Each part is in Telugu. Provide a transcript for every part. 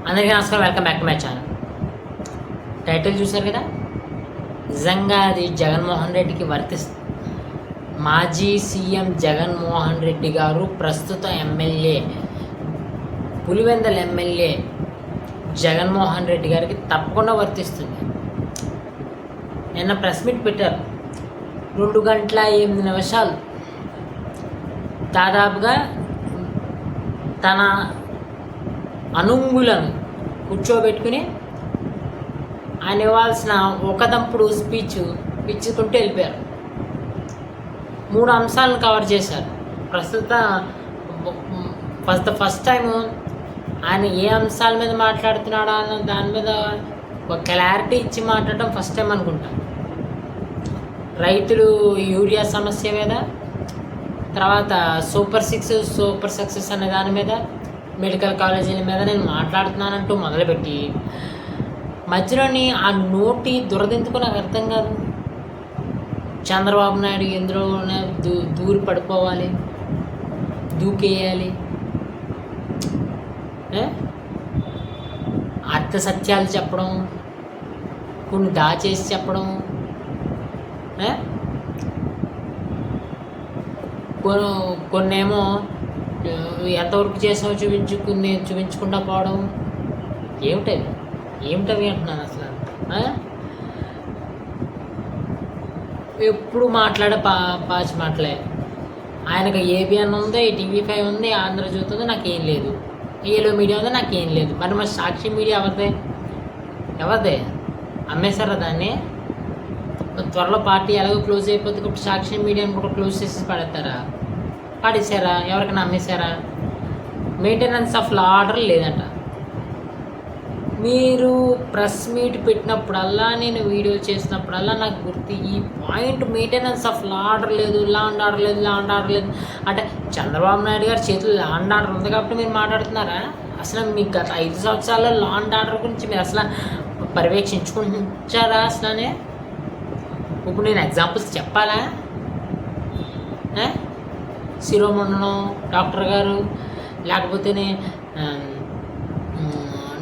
అందరికీ నమస్కారం, welcome back to my channel. Title చూశారు కదా, నిజంగా అది జగన్మోహన్ రెడ్డికి వర్తిస్తుంది. మాజీ సీఎం జగన్మోహన్ రెడ్డి గారు ప్రస్తుత ఎమ్మెల్యే, పులివెందల ఎమ్మెల్యే జగన్మోహన్ రెడ్డి గారికి తప్పకుండా వర్తిస్తుంది. నిన్న ప్రెస్ మీట్ పెట్టారు, 2 గంటల 8 నిమిషాలు దాదాపుగా తన అనుంగులను కూర్చోబెట్టుకుని ఆయన ఇవ్వాల్సిన ఒకదంపుడు స్పీచ్ ఇచ్చుకుంటూ వెళ్ళిపోయారు. 3 అంశాలను కవర్ చేశారు. ఫస్ట్ టైము ఆయన ఏ అంశాల మీద మాట్లాడుతున్నాడా అన్న దాని మీద ఒక క్లారిటీ ఇచ్చి మాట్లాడటం ఫస్ట్ టైం అనుకుంటా. రైతులు యూరియా సమస్య మీద, తర్వాత సూపర్ 6 సూపర్ సక్సెస్ అనే దాని మీద, మెడికల్ కాలేజీల మీద నేను మాట్లాడుతున్నానంటూ మొదలుపెట్టి మధ్యలోని ఆ నోటి దురదెందుకు నాకు అర్థం కాదు. చంద్రబాబు నాయుడు ఎందులోనే దూరి పడిపోవాలి, దూకేయాలి, అర్థ సత్యాలు చెప్పడం, కొన్ని దాచేసి చెప్పడం, కొన్నేమో ఎంతవరకు చేసామో చూపించుకుంటా పోవడం. ఏమిటవి అంటున్నాను అసలు. ఎప్పుడు మాట్లాడే పాచి మాటలే. ఆయనకు ఏబిఎన్ ఉంది, TV5 ఉంది, ఆంధ్రజ్యోతి ఉంది, నాకేం లేదు. ఏలో మీడియా ఉంది, నాకేం లేదు. మరి సాక్షి మీడియా ఎవరిదే అమ్మేశారా దాన్ని? త్వరలో పార్టీ ఎలాగో క్లోజ్ అయిపోతుంది, ఇప్పుడు సాక్షి మీడియాని కూడా క్లోజ్ చేసి పడేసారా? ఎవరికైనా అమ్మేశారా? మెయింటెనెన్స్ ఆఫ్ లా ఆర్డర్ లేదంట. మీరు ప్రెస్ మీట్ పెట్టినప్పుడల్లా, నేను వీడియో చేసినప్పుడల్లా నాకు గుర్తు ఈ point, maintenance of law order లేదు, లా అండ్ ఆర్డర్ లేదు అంటే చంద్రబాబు నాయుడు గారి చేతులు లా అండ్ ఆర్డర్ ఉంది కాబట్టి మీరు మాట్లాడుతున్నారా? అసలు మీకు గత 5 సంవత్సరాల్లో లా అండ్ ఆర్డర్ గురించి మీరు అసలు పర్యవేక్షించుకుంటారా? అసలనే ఇప్పుడు నేను ఎగ్జాంపుల్స్ చెప్పాలా? శిరోమండనం డాక్టర్ గారు, లేకపోతేనే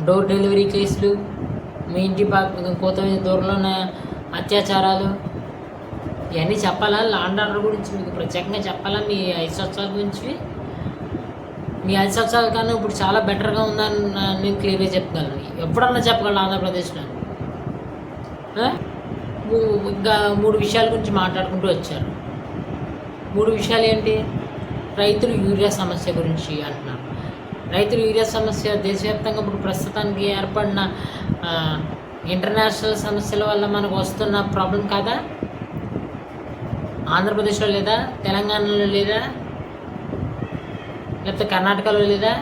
డోర్ డెలివరీ కేసులు, మీ ఇంటి కోతమీద దూరంలోనే అత్యాచారాలు, ఇవన్నీ చెప్పాలా? లాండ్ ఆర్డర్ గురించి మీకు ప్రత్యేకంగా చెప్పాలా? మీ 5 సంవత్సరాల గురించి, మీ 5 సంవత్సరాల కన్నా ఇప్పుడు చాలా బెటర్గా ఉందని నేను క్లియర్గా చెప్పగలను. ఎప్పుడన్నా చెప్పగలను ఆంధ్రప్రదేశ్లో. ఇంకా 3 విషయాల గురించి మాట్లాడుకుంటూ వచ్చారు. 3 విషయాలు ఏంటి? రైతులు యూరియా సమస్య గురించి అంటున్నారు. రైతులు యూరియా సమస్య దేశవ్యాప్తంగా ఇప్పుడు ప్రస్తుతానికి ఏర్పడిన ఇంటర్నేషనల్ సమస్యల వల్ల మనకు వస్తున్న ప్రాబ్లం కాదా? ఆంధ్రప్రదేశ్లో లేదా, తెలంగాణలో లేదా, లేకపోతే కర్ణాటకలో లేదా?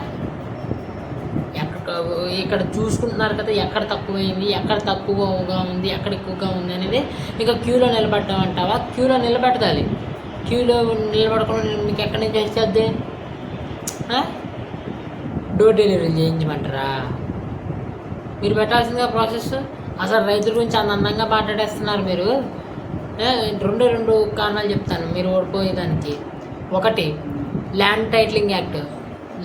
ఇక్కడ చూసుకుంటున్నారు కదా, ఎక్కడ తక్కువైంది, ఎక్కడ తక్కువగా ఉంది, ఎక్కడ ఎక్కువగా ఉంది అనేది. ఇక క్యూలో నిలబడ్డాం అంటావా? క్యూలో నిలబెట్టాలి. క్యూలో నిలబడకుండా మీకు ఎక్కడి నుంచి వచ్చేద్ది? Door delivery చేయించమంటారా? మీరు పెట్టాల్సిందిగా ప్రాసెస్. అసలు రైతుల గురించి అంత అందంగా మాట్లాడేస్తున్నారు మీరు. 2 కారణాలు చెప్తాను మీరు ఓడిపోయేదానికి. 1, land titling act.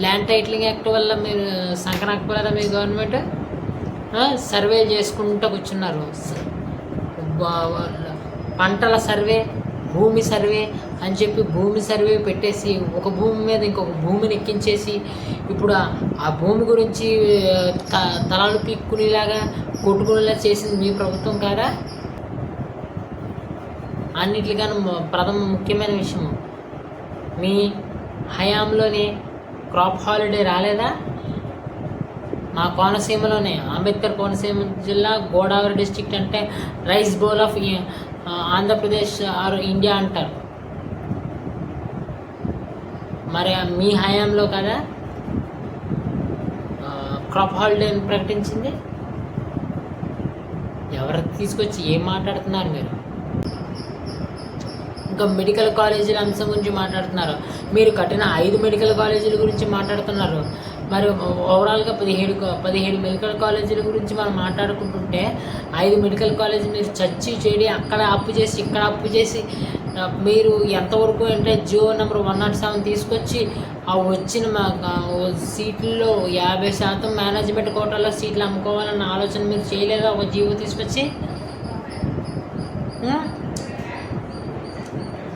Land titling act వల్ల మీరు సంకనాకపోలేదా? మీ గవర్నమెంట్ సర్వే చేసుకుంటూ కూర్చున్నారు. పంటల సర్వే, భూమి సర్వే అని చెప్పి భూమి సర్వే పెట్టేసి ఒక భూమి మీద ఇంకొక భూమిని ఎక్కించేసి ఇప్పుడు ఆ భూమి గురించి తలాలు పీక్కునేలాగా కొట్టుకునేలా చేసింది మీ ప్రభుత్వం కాదా? అన్నిటికన్నా ముఖ్యమైన విషయం, మీ హయాంలోనే క్రాప్ హాలిడే రాలేదా? మా కోనసీమలోనే, అంబేద్కర్ కోనసీమ జిల్లా, గోదావరి డిస్ట్రిక్ట్ అంటే rice bowl of Andhra Pradesh or India అంటారు. మరి మీ హయాంలో కదా క్రాప్ హాలిడేని ప్రకటించింది? ఎవరు తీసుకొచ్చి ఏం మాట్లాడుతున్నారు మీరు? ఇంకా మెడికల్ కాలేజీల అంశం గురించి మాట్లాడుతున్నారు. మీరు కట్టిన 5 మెడికల్ కాలేజీల గురించి మాట్లాడుతున్నారు. మరి ఓవరాల్గా 17 మెడికల్ కాలేజీల గురించి మనం మాట్లాడుకుంటుంటే 5 మెడికల్ కాలేజీ మీరు చచ్చి చెడి అక్కడ అప్పు చేసి ఇక్కడ అప్పు చేసి మీరు ఎంతవరకు అంటే జియో నెంబర్ 107 తీసుకొచ్చి ఆ వచ్చిన సీట్లలో 50% మేనేజ్మెంట్ కోటాలో సీట్లు అమ్ముకోవాలన్న ఆలోచన మీరు చేయలేదా ఒక జీవో తీసుకొచ్చి?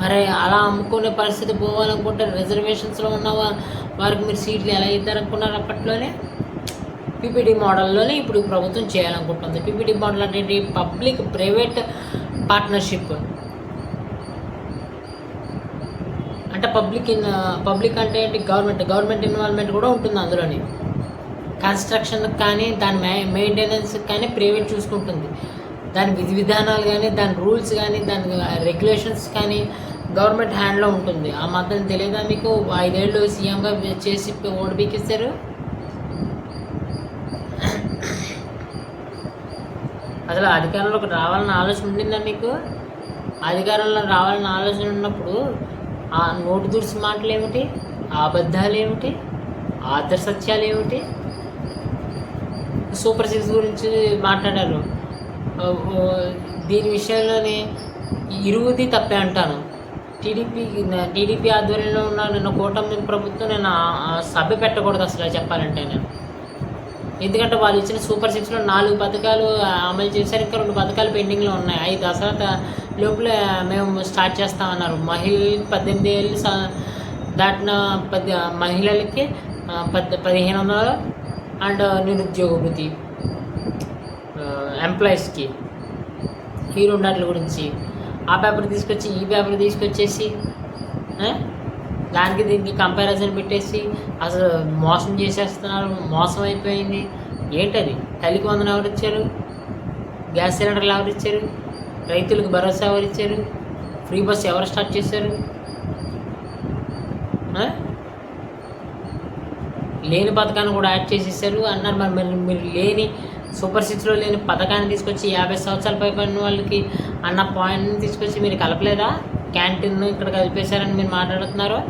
మరి అలా అమ్ముకునే పరిస్థితి పోవాలనుకుంటే రిజర్వేషన్స్లో ఉన్న వారికి మీరు సీట్లు ఎలా ఇద్దారనుకున్నారు అప్పట్లోనే? పీపీటీ మోడల్లోనే ఇప్పుడు ప్రభుత్వం చేయాలనుకుంటుంది. పీపీటీ మోడల్ అంటే పబ్లిక్ ప్రైవేట్ పార్ట్నర్షిప్. అంటే పబ్లిక్ అంటే ఏంటి? గవర్నమెంట్ ఇన్వాల్వ్మెంట్ కూడా ఉంటుంది అందులోని. కన్స్ట్రక్షన్కి కానీ దాని మెయింటెనెన్స్కి కానీ ప్రైవేట్ చూసుకుంటుంది. దాని విధి విధానాలు కానీ దాని రూల్స్ కానీ దాని రెగ్యులేషన్స్ కానీ గవర్నమెంట్ హ్యాండ్లో ఉంటుంది. ఆ మాత్రం తెలియదా మీకు? 5 ఏళ్ళు సీఎంగా చేసి ఓటు పీకిస్తారు. అసలు అధికారంలోకి రావాలన్న ఆలోచన ఉండిందా మీకు? అధికారంలో రావాలన్న ఆలోచన ఉన్నప్పుడు ఆ నోటు దుర్సి మాటలు ఏమిటి? ఆ అబద్ధాలు ఏమిటి? ఆదర్శ సత్యాలు ఏమిటి? సూపర్ 6 గురించి మాట్లాడారు. దీని విషయంలోనే ఇరువుది తప్పే అంటాను. టీడీపీ ఆధ్వర్యంలో ఉన్న నిన్న కూటమి ప్రభుత్వం నేను సభ పెట్టకూడదు అసలు చెప్పాలంటే నేను. ఎందుకంటే వాళ్ళు ఇచ్చిన సూపర్ 6లో 4 పథకాలు అమలు చేశారు. ఇంకా 2 పథకాలు పెండింగ్లో ఉన్నాయి. 5 దసరా లోపల మేము స్టార్ట్ చేస్తామన్నారు. మహిళలకి 18 ఏళ్ళు దాటిన మహిళలకి 1500 అండ్ నిరుద్యోగ వృత్తి ఎంప్లాయీస్కి ఈ 2 వాటి గురించి ఆ పేపర్ తీసుకొచ్చి ఈ పేపర్ తీసుకొచ్చేసి దానికి దీనికి కంపారిజన్ పెట్టేసి అసలు మోసం చేసేస్తున్నారు. మోసం అయిపోయింది. ఏంటది? తల్లికి వందనం ఎవరు ఇచ్చారు? గ్యాస్ సిలిండర్లు ఎవరు ఇచ్చారు? రైతులకు భరోసా ఎవరు ఇచ్చారు? ఫ్రీ బస్ ఎవరు స్టార్ట్ చేశారు? లేని పథకాన్ని కూడా యాడ్ చేసేసారు అన్నారు. మరి మీరు లేని సూపర్ 6లో లేని పథకాన్ని తీసుకొచ్చి 50 సంవత్సరాల పైబడిన వాళ్ళకి అన్న పాయింట్ని తీసుకొచ్చి మీరు కలపలేదా? క్యాంటీన్ ఇక్కడ కలిపేశారని మీరు మాట్లాడుతున్నారు.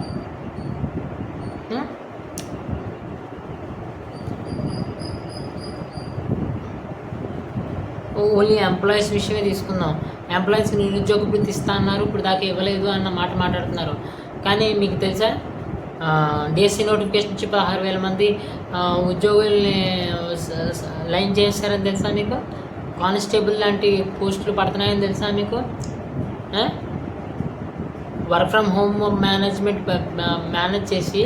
ఓన్లీ ఎంప్లాయీస్ విషయమే తీసుకుందాం. ఎంప్లాయీస్కి నిరుద్యోగ వృత్తి ఇస్తా అన్నారు, ఇప్పుడు దాకా ఇవ్వలేదు అన్న మాట మాట్లాడుతున్నారు. కానీ మీకు తెలుసా డిఎస్సి నోటిఫికేషన్ ఇచ్చి 16,000 మంది ఉద్యోగుల్ని లైన్ చేస్తారని తెలుసా మీకు? కానిస్టేబుల్ లాంటి పోస్టులు పడుతున్నాయని తెలుసా మీకు? వర్క్ ఫ్రమ్ హోమ్ మేనేజ్ చేసి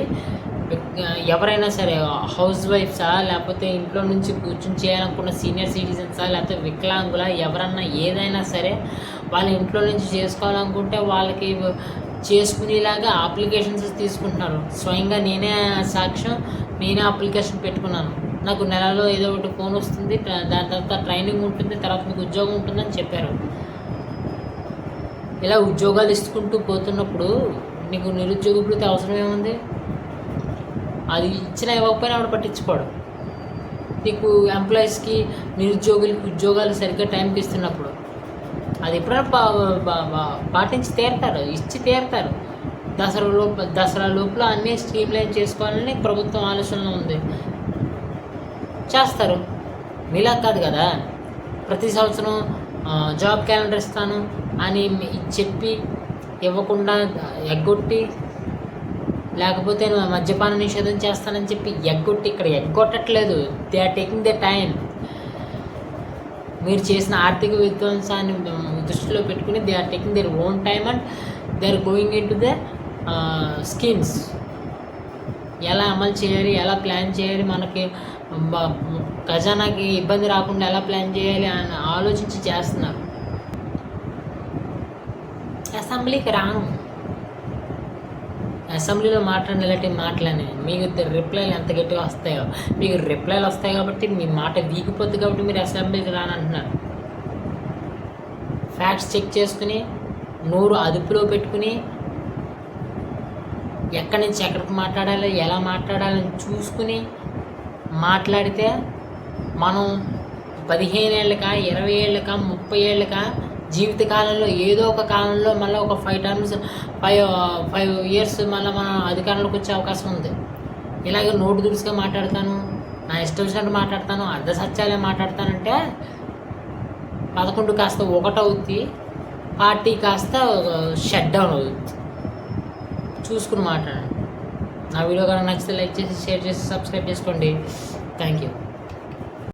ఎవరైనా సరే హౌస్ వైఫ్సా లేకపోతే ఇంట్లో నుంచి కూర్చొని చేయాలనుకున్న సీనియర్ సిటిజన్సా లేకపోతే వికలాంగుల ఎవరన్నా ఏదైనా సరే వాళ్ళ ఇంట్లో నుంచి చేసుకోవాలనుకుంటే వాళ్ళకి చేసుకునేలాగా అప్లికేషన్స్ తీసుకుంటున్నారు. స్వయంగా నేనే సాక్ష్యం. నేనే అప్లికేషన్ పెట్టుకున్నాను. నాకు నెలలో ఏదో ఒకటి ఫోన్ వస్తుంది, దాని తర్వాత ట్రైనింగ్ ఉంటుంది, తర్వాత మీకు ఉద్యోగం ఉంటుందని చెప్పారు. ఇలా ఉద్యోగాలు ఇస్తుకుంటూ పోతున్నప్పుడు నీకు నిరుద్యోగ వృత్తి అవసరం ఏముంది? అది ఇచ్చినా ఇవ్వకపోయినా ఆవిడ పట్టించుకోడు. నీకు ఎంప్లాయీస్కి నిరుద్యోగులకి ఉద్యోగాలు సరిగ్గా టైంకి ఇస్తున్నప్పుడు అది ఎప్పుడైనా పాటించి తీరుతారు, ఇచ్చి తీరుతారు. దసరా లోపల అన్నీ స్ట్రీమ్ లైన్ చేసుకోవాలని ప్రభుత్వం ఆలోచనలో ఉంది. చేస్తారు. మీలా కాదు కదా ప్రతి సంవత్సరం జాబ్ క్యాలెండర్ ఇస్తాను అని చెప్పి ఇవ్వకుండా ఎగ్గొట్టి, లేకపోతే మద్యపాన నిషేధం చేస్తానని చెప్పి ఎగ్గొట్టి ఇక్కడ ఎగ్గొట్టట్లేదు. They are taking the time. మీరు చేసిన ఆర్థిక విధ్వంసాన్ని దృష్టిలో పెట్టుకుని they are taking their own time and they are going into the schemes. ఎలా అమలు చేయాలి, ఎలా ప్లాన్ చేయాలి, మనకి ఖజానాకి ఇబ్బంది రాకుండా ఎలా ప్లాన్ చేయాలి అని ఆలోచించి చేస్తున్నారు. అసెంబ్లీకి రాను, అసెంబ్లీలో మాట్లాడిన ఇలాంటి మాటలని మీకు రిప్లైలు ఎంత గట్టిగా వస్తాయో. మీకు రిప్లైలు వస్తాయి కాబట్టి మీ మాట వీగిపోతుంది కాబట్టి మీరు అసెంబ్లీకి రానంటున్నారు. ఫ్యాక్ట్స్ చెక్ చేసుకుని నోరు అదుపులో పెట్టుకుని ఎక్కడి నుంచి ఎక్కడికి మాట్లాడాలో ఎలా మాట్లాడాలని చూసుకుని మాట్లాడితే మనం 15 ఏళ్ళకా 20 ఏళ్ళకా 30 ఏళ్ళకా జీవితకాలంలో ఏదో ఒక కాలంలో మళ్ళీ ఒక 5 ఇయర్స్ మళ్ళీ మనం అధికారంలోకి వచ్చే అవకాశం ఉంది. ఇలాగే నోటు దురుసుగా మాట్లాడతాను, నా ఇష్టం వచ్చినట్టు మాట్లాడతాను, అర్ధ సత్యాలే మాట్లాడతానంటే 11 కాస్త 1 అవుద్ది, పార్టీ కాస్త షట్ డౌన్ అవుతుంది. చూసుకుని మాట్లాడండి. నా వీడియో కనుక నచ్చితే లైక్ చేసి షేర్ చేసి సబ్స్క్రైబ్ చేసుకోండి. Thank you.